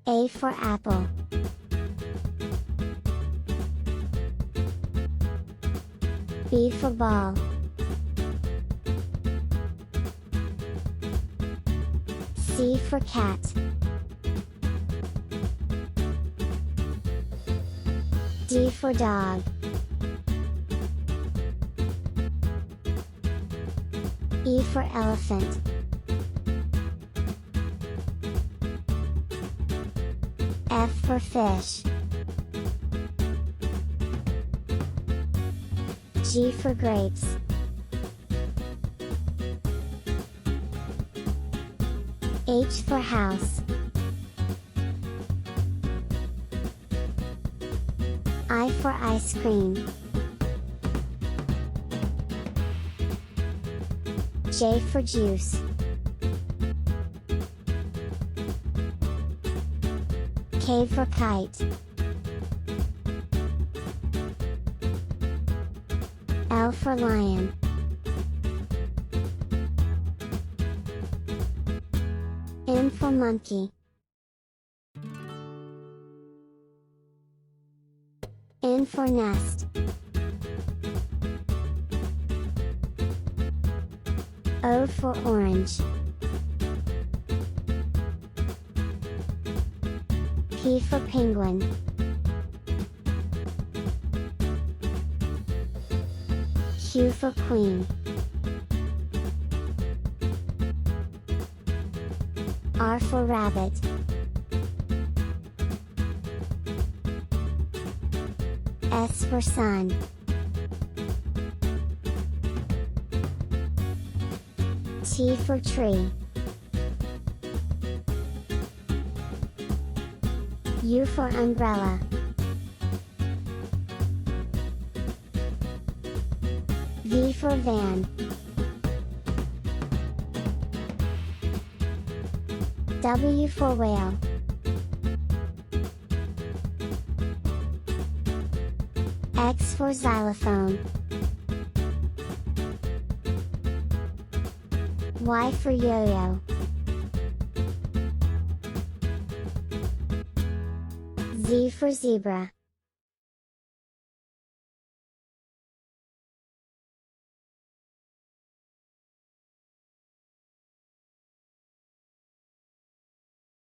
A for apple. B for ball. C for cat. D for dog. E for elephant. F for fish. G for grapes. H for house. I for ice cream. J for juice. K for kite. L for lion. M for monkey. N for nest. O for orange. P for penguin. Q for queen. R for rabbit. S for sun. T for tree. U for umbrella. V for van. W for whale. X for xylophone. Y for yo-yo. Z for zebra.